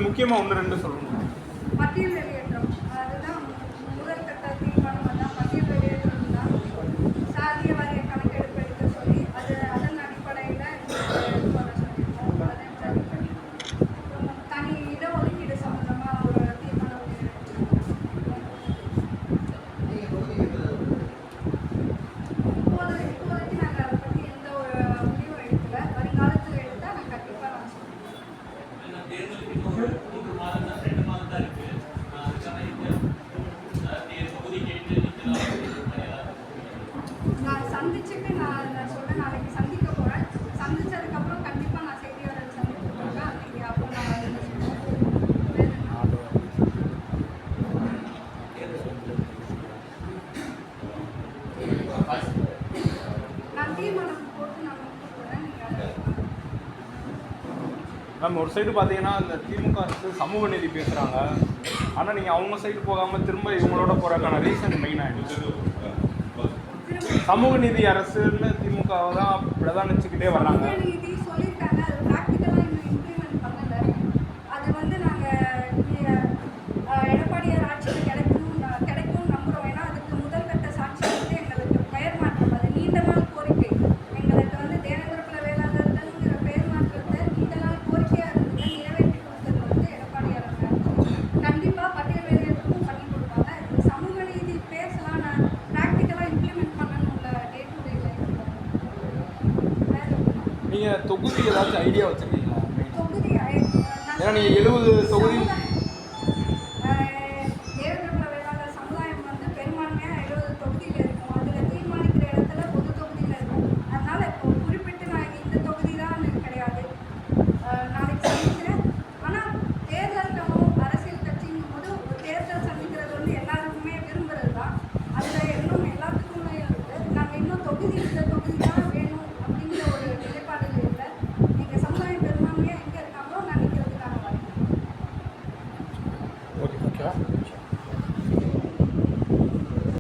அதில் முக்கியமாக ஒன்று ரெண்டு சொல்லணும். பட்டியல் வெளியேற்றம் அதுதான் முதல் கட்ட தீர்மானம். தான் பட்டியல் வெளியேற்றம் தான் சாதிய வாரிய கணக்கெடுப்பு எடுக்க சொல்லி அதன் அடிப்படையில் சொல்ல சொல்லியிருக்கோம். அதே மாதிரி தனி இடஒதுக்கீடு சம்மந்தமாக ஒரு தீர்மானம் இப்போதைக்கு நாங்கள் அதை பற்றி எந்த ஒரு முடிவும் எடுக்கல. வருங்காலத்தில் எடுத்தால் நான் கண்டிப்பாக நான் சொல்லுவேன். நான் சந்திச்சுட்டு நான் சொல்கிறேன், நாளைக்கு சந்திக்க போகிறேன். சந்திச்சதுக்கப்புறம் கண்டிப்பாக நான் செய்தியாளர் சந்திக்க போகிறேன். அன்றைக்கி அப்போ நான் என்ன சொல்லுவேன். நான் தீர்மானம் போட்டு நான் போகிறேன். மேம் ஒரு சைடு பார்த்தீங்கன்னா இந்த திமுக அரசு சமூக நீதி பேசுகிறாங்க. ஆனால் நீங்கள் அவங்க சைடு போகாமல் திரும்ப இவங்களோட போகிறதுக்கான ரீசன் மெயினாகிடுச்சு. சமூக நீதி அரசுன்னு திமுகவை தான் பிரதானிச்சுக்கிட்டே வர்றாங்க. நீதி சொல்லியிருக்காங்க, அது ப்ராக்டிக்கலாக இன்னும் இம்ப்ளிமெண்ட் பண்ணலை. அது வந்து நாங்கள் எடப்பாடியார் ஆட்சியில் கிடைக்கும்னு நம்புகிறோம். ஏன்னா அதுக்கு முதல் கட்ட சாட்சி வந்து எங்களுக்கு பெயர் மாற்றம். அது நீண்ட நாள் கோரிக்கை. எங்களுக்கு வந்து தேவேந்திரகுல வேளாளர்கள்ங்கிற பெயர் மாற்றத்தை நீண்ட நாள் கோரிக்கையாக இருந்தது. நிறைவேற்றி கொடுத்தது வந்து எடப்பாடியார் ஆட்சி. கண்டிப்பாக பட்டியல் வெளியேற்றமும் பண்ணி கொடுப்பாங்க. சமூக நீதி பேசலாம், நான் ப்ராக்டிக்கலாக இம்ப்ளிமெண்ட் பண்ணணும்ல டே டு டே லைஃப். நீங்கள் தொகுதி ஏதாச்சும் ஐடியா வச்சுருக்கீங்களா? தொகுதி ஏன்னா நீங்கள் 70 தொகுதி